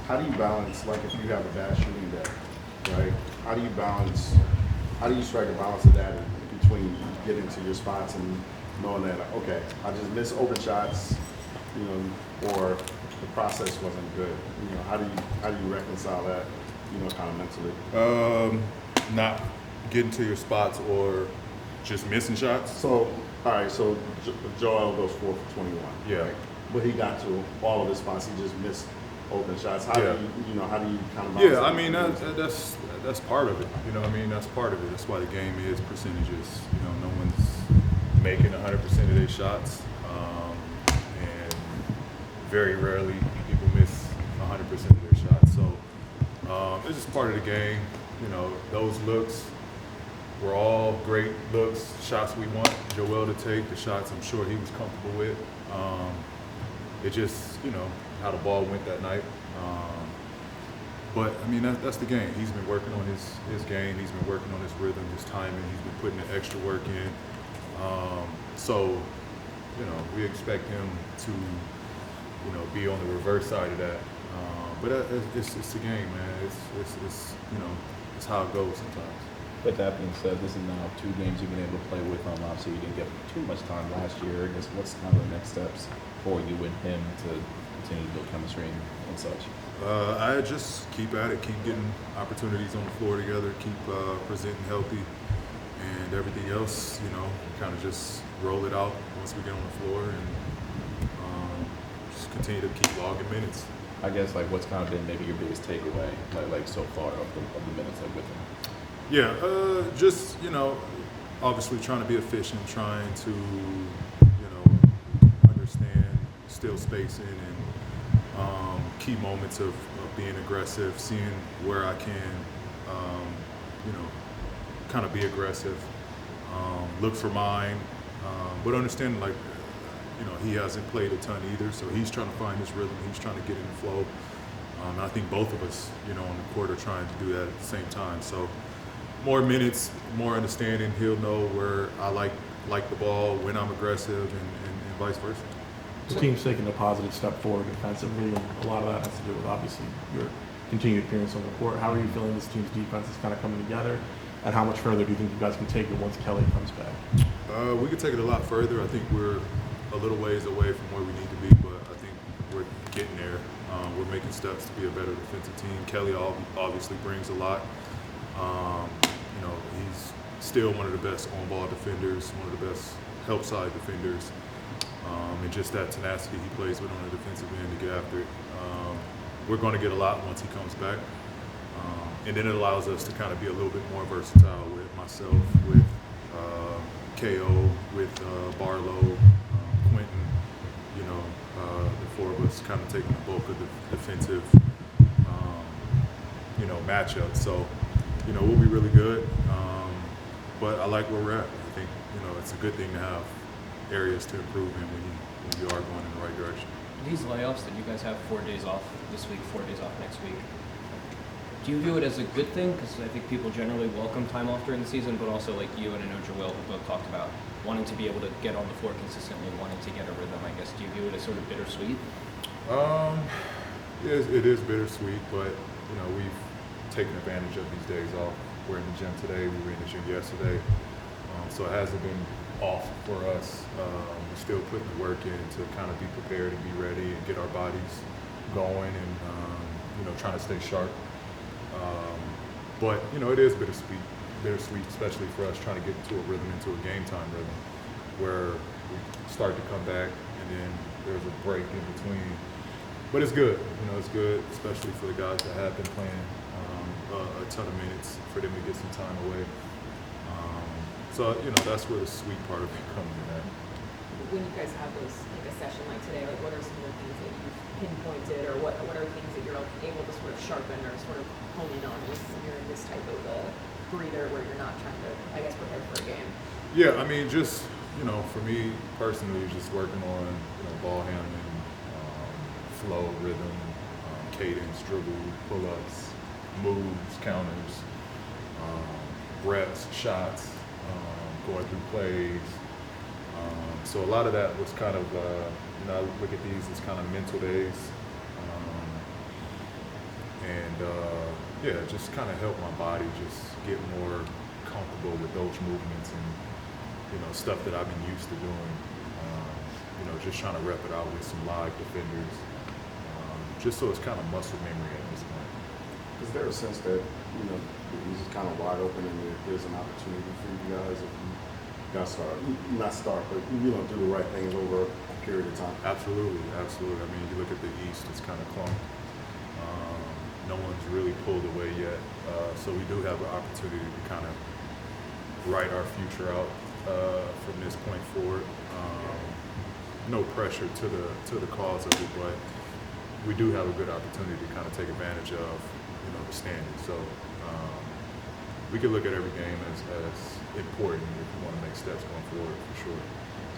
how do you balance, like if you have a bad shooting day, right? How do you strike a balance of that between getting to your spots and knowing that, okay, I just missed open shots, or the process wasn't good. How do you reconcile that, kind of mentally? Not getting to your spots or just missing shots. So, all right, so Joel goes 4 for 21. Yeah. Right? But he got to all of his spots. He just missed open shots. How do you kind of? Yeah, I mean that's part of it. That's part of it. That's why the game is percentages. No one's making 100% of their shots, and very rarely people miss 100% of their shots. So it's just part of the game. Those looks were all great looks, shots we want Joel to take, the shots I'm sure he was comfortable with. It just, how the ball went that night. But that's the game. He's been working on his game. He's been working on his rhythm, his timing. He's been putting the extra work in. So, we expect him to, be on the reverse side of that. But it's the game, man. It's how it goes sometimes. With that being said, this is now 2 games you've been able to play with him. Obviously, you didn't get too much time last year. I guess what's kind of the next steps for you and him to continue to build chemistry and such? I just keep at it, keep getting opportunities on the floor together, keep presenting healthy, and everything else, kind of just roll it out once we get on the floor and just continue to keep logging minutes. I guess what's kind of been maybe your biggest takeaway like so far of the minutes with him? Yeah, just obviously trying to be efficient, trying to understand still spacing and key moments of being aggressive, seeing where I can kind of be aggressive, look for mine, but understanding he hasn't played a ton either, so he's trying to find his rhythm, he's trying to get in the flow. And I think both of us, on the court are trying to do that at the same time. So more minutes, more understanding. He'll know where I like the ball, when I'm aggressive, and vice versa. The team's taking a positive step forward defensively, and a lot of that has to do with obviously your continued appearance on the court. How are you feeling this team's defense is kind of coming together, and how much further do you think you guys can take it once Kelly comes back? We could take it a lot further. I think we're a little ways away from where we need to be, but I think we're getting there. We're making steps to be a better defensive team. Kelly obviously brings a lot. He's still one of the best on-ball defenders, one of the best help side defenders, and just that tenacity he plays with on the defensive end to get after it. We're going to get a lot once he comes back, and then it allows us to kind of be a little bit more versatile with myself, with KO, with Barlow, Quentin, the 4 of us kind of taking the bulk of the defensive, matchup. So, we'll be really good. But I like where we're at. I think, it's a good thing to have areas to improve in when you are going in the right direction. These layoffs that you guys have 4 days off this week, 4 days off next week, do you view it as a good thing? Because I think people generally welcome time off during the season, but also like you and I know Joel have both talked about wanting to be able to get on the floor consistently, wanting to get a rhythm, I guess. Do you view it as sort of bittersweet? It is bittersweet, but, we've taken advantage of these days off. We're in the gym today, we were in the gym yesterday, so it hasn't been off for us. We're still putting the work in to kind of be prepared and be ready and get our bodies going and, trying to stay sharp. But, it is bittersweet, especially for us trying to get into a rhythm, into a game time rhythm, where we start to come back and then there's a break in between. But it's good, it's good, especially for the guys that have been playing a ton of minutes, for them to get some time away. So, that's where the sweet part of it comes in at. When you guys have those, like a session like today, what are some of the things that you've pinpointed, or what are things that you're able to sort of sharpen or sort of hone in on when you're in this type of a breather where you're not trying to, I guess, prepare for a game? Yeah, just, for me personally, just working on, ball handling, flow, rhythm, cadence, dribble, pull-ups, moves, counters, reps, shots, going through plays. So a lot of that was kind of, I look at these as kind of mental days. and yeah, just kind of help my body just get more comfortable with those movements and stuff that I've been used to doing. Just trying to rep it out with some live defenders, just so it's kind of muscle memory at this point. Is there a sense that, he's just kind of wide open and there's an opportunity for you guys if you guys but do the right things over a period of time? Absolutely, absolutely. I mean, you look at the East, it's kind of clunked. No one's really pulled away yet. So we do have an opportunity to kind of write our future out from this point forward. No pressure to the cause of it, but we do have a good opportunity to kind of take advantage of, the standings. So we can look at every game as important if we want to make steps going forward, for sure.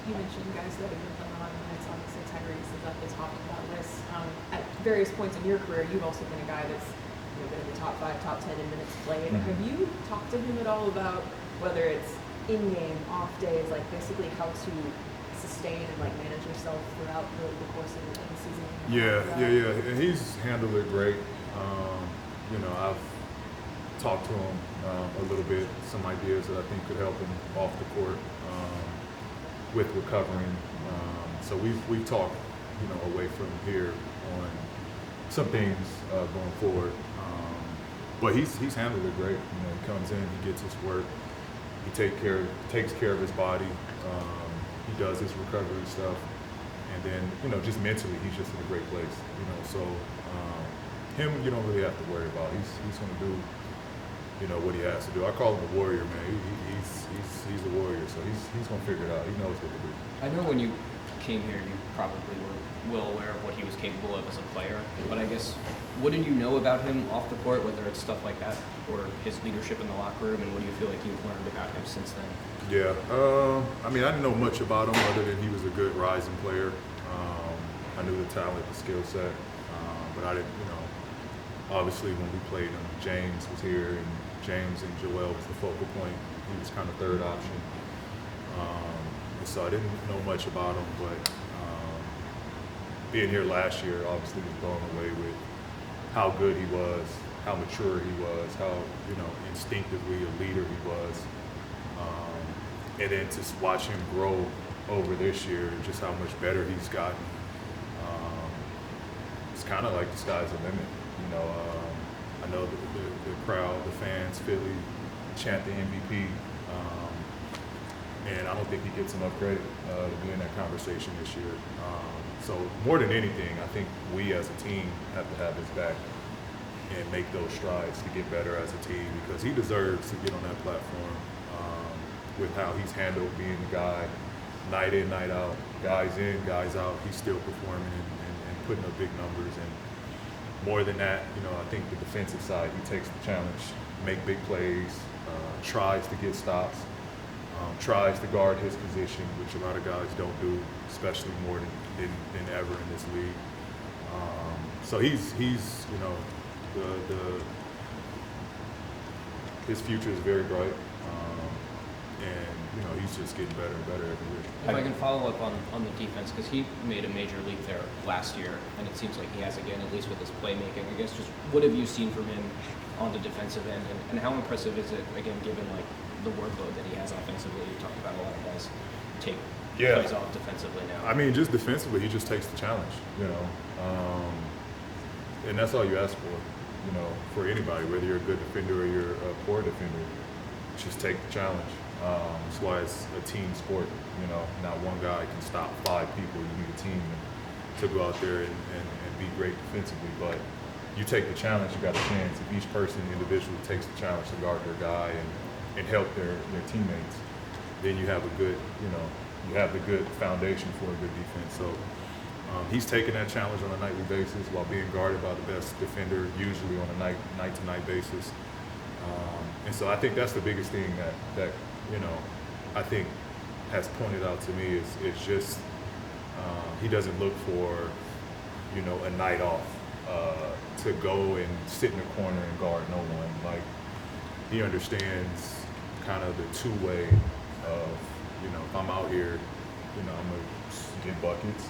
You mentioned guys that have been playing a lot of minutes. Obviously, Tyrese is at the top of that list. At various points in your career, you've also been a guy that's been in the top 5, top 10 in minutes played. Mm-hmm. Have you talked to him at all about whether it's in-game, off days, like basically how to sustain and like manage yourself throughout the course of the season? Yeah. And he's handled it great. I've talked to him a little bit, some ideas that I think could help him off the court with recovering. So we've talked, away from here on some things going forward. But he's handled it great. He comes in, he gets his work, he takes care of his body. He does his recovery stuff, and then just mentally, he's just in a great place. So him, you don't really have to worry about. He's going to do, what he has to do. I call him a warrior, man. He's a warrior, so he's going to figure it out. He knows what to do. I know when you came here, you probably were well aware of what he was capable of as a player, but I guess, what did you know about him off the court, whether it's stuff like that or his leadership in the locker room, and what do you feel like you've learned about him since then? Yeah, I didn't know much about him other than he was a good rising player. I knew the talent, the skill set, but I didn't, obviously when we played him, James was here, and James and Joel was the focal point. He was kind of third option. And so I didn't know much about him, but being here last year obviously was blown away with how good he was, how mature he was, how, instinctively a leader he was. And then to watch him grow over this year, just how much better he's gotten. It's kind of like the sky's the limit. I know the crowd, the fans, Philly chant the MVP. And I don't think he gets enough credit to be in that conversation this year. So more than anything, I think we as a team have to have his back and make those strides to get better as a team, because he deserves to get on that platform with how he's handled being the guy night in, night out, guys in, guys out. He's still performing and putting up big numbers. And more than that, I think the defensive side, he takes the challenge, make big plays, tries to get stops, tries to guard his position, which a lot of guys don't do, especially more than ever in this league. So he's his future is very bright, and he's just getting better and better every year. If I can follow up on the defense, because he made a major leap there last year, and it seems like he has again, at least with his playmaking. I guess just what have you seen from him on the defensive end, and how impressive is it, again, given like the workload that he has offensively? You talked about a lot of guys take plays off defensively now. Just defensively, he just takes the challenge, and that's all you ask for anybody, whether you're a good defender or you're a poor defender. Just take the challenge. That's why it's a team sport. Not one guy can stop 5 people. You need a team to go out there and be great defensively. But you take the challenge, you got a chance. If each person individually takes the challenge to guard their guy and help their teammates, then you have a good, you have the good foundation for a good defense. So he's taking that challenge on a nightly basis while being guarded by the best defender, usually on a night-to-night basis. And so I think that's the biggest thing that I think has pointed out to me is just he doesn't look for a night off to go and sit in the corner and guard no one. Like, he understands kind of the two-way of if I'm out here, I'm gonna get buckets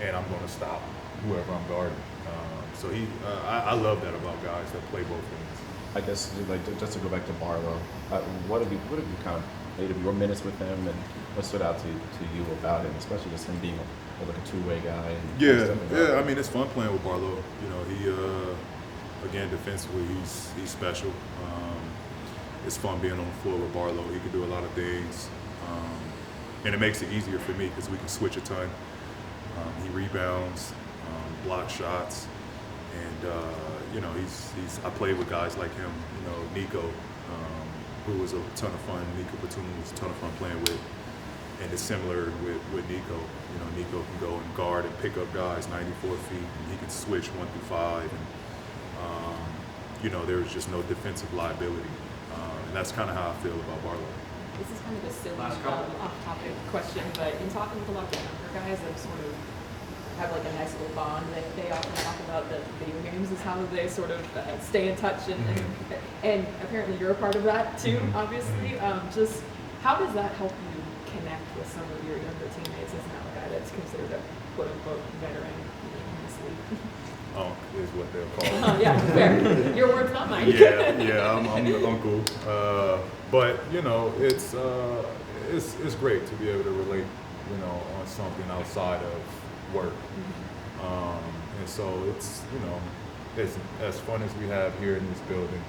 and I'm gonna stop whoever I'm guarding. So I love that about guys that play both ends. I guess like just to go back to Barlow, what have you kind of made of your minutes with him, and what stood out to you about him, especially just him being like a two-way guy? And Yeah. I mean, it's fun playing with Barlow. You know, he again defensively, he's special. It's fun being on the floor with Barlow. He can do a lot of things, and it makes it easier for me because we can switch a ton. He rebounds, blocks shots, and you know, I played with guys like him. You know, Nico, who was a ton of fun. Nico Batum was a ton of fun playing with, and it's similar with Nico. You know, Nico can go and guard and pick up guys 94 feet, and he can switch 1 through 5, and you know, there's just no defensive liability, and that's kind of how I feel about Barlow. This is kind of a silly off-topic question, but in talking with a lot of the younger guys that sort of have like a nice little bond, they often talk about that video games is how they sort of stay in touch, and apparently you're a part of that too, obviously. Just how does that help you connect with some of your younger teammates as now a guy that's considered a quote-unquote veteran in this league? Is what they'll call it. Yeah, fair. Your words, not mine. Yeah, I'm the uncle. But you know, it's great to be able to relate, you know, on something outside of work. And so it's, you know, as fun as we have here in this building,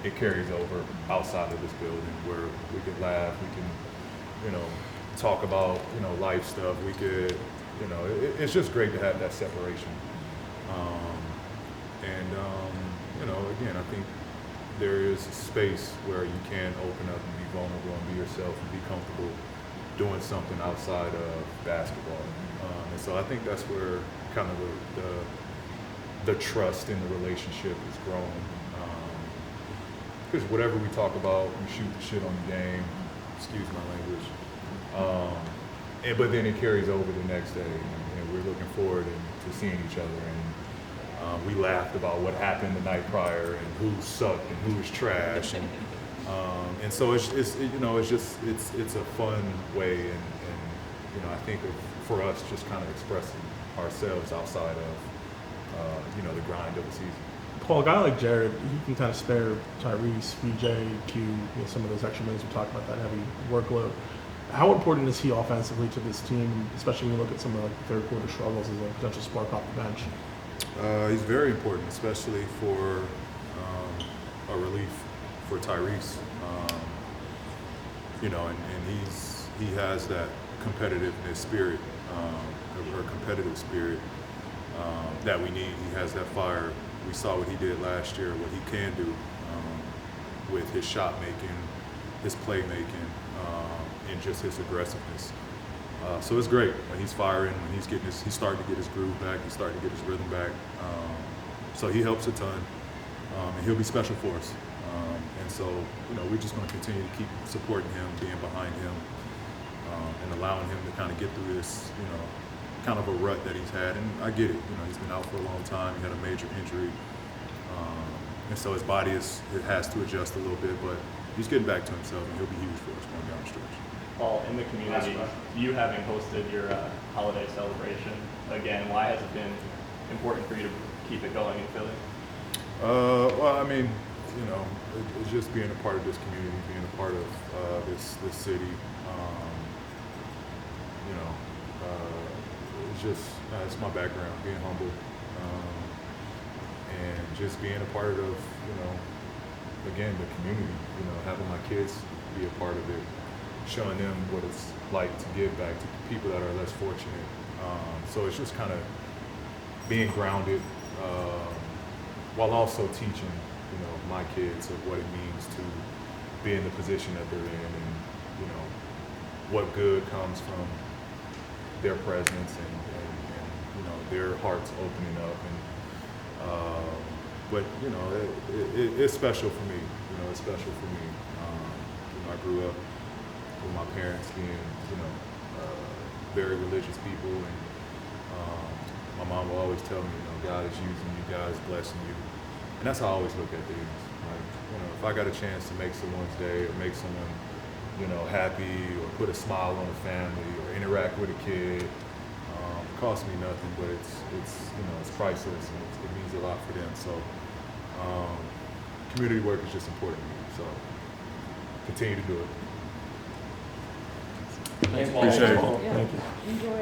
it carries over outside of this building where we can laugh, we can, you know, talk about, you know, life stuff. We could, you know, it's just great to have that separation. You know, again, I think there is a space where you can open up and be vulnerable and be yourself and be comfortable doing something outside of basketball. And so I think that's where kind of the trust in the relationship is growing. Because whatever we talk about, we shoot the shit on the game, excuse my language. But then it carries over the next day, and we're looking forward to seeing each other. And we laughed about what happened the night prior and who sucked and who was trash. And so it's you know, it's a fun way, and you know, I think for us just kind of expressing ourselves outside of you know, the grind of the season. Paul, a guy like Jared, he can kind of spare Tyrese, BJ, Q, you know, some of those extra minutes. We talked about that heavy workload. How important is he offensively to this team, especially when you look at some of like the third quarter struggles as a potential spark off the bench? He's very important, especially for a relief for Tyrese. You know, and he has that competitiveness spirit, or competitive spirit that we need. He has that fire. We saw what he did last year, what he can do with his shot making, his play making, and just his aggressiveness. So it's great when he's firing, when he's starting to get his groove back, he's starting to get his rhythm back. So he helps a ton, and he'll be special for us. And so, you know, we're just going to continue to keep supporting him, being behind him, and allowing him to kind of get through this, you know, kind of a rut that he's had. And I get it, you know, he's been out for a long time. He had a major injury, and so his body has to adjust a little bit, but he's getting back to himself, and he'll be huge for us going down the stretch. Paul, in the community, you having hosted your holiday celebration, again, why has it been important for you to keep it going in Philly? Well, I mean, you know, it's just being a part of this community, being a part of this city. You know, it's just it's my background, being humble, and just being a part of, you know, again, the community. You know, having my kids be a part of it, showing them what it's like to give back to people that are less fortunate. So it's just kind of being grounded, while also teaching, you know, my kids of what it means to be in the position that they're in, and, you know, what good comes from their presence, and you know, their hearts opening up. And but you know, it's special for me. You know, it's special for me. You know, I grew up with my parents being, you know, very religious people, and my mom will always tell me, you know, God is using you, God is blessing you, and that's how I always look at things. Like, you know, if I got a chance to make someone's day, or make someone, you know, happy, or put a smile on a family, or interact with a kid, costs me nothing, but it's it's priceless and it means a lot for them. So community work is just important to me. So continue to do it. Thanks, Paul. Appreciate it. Thank you. Enjoy.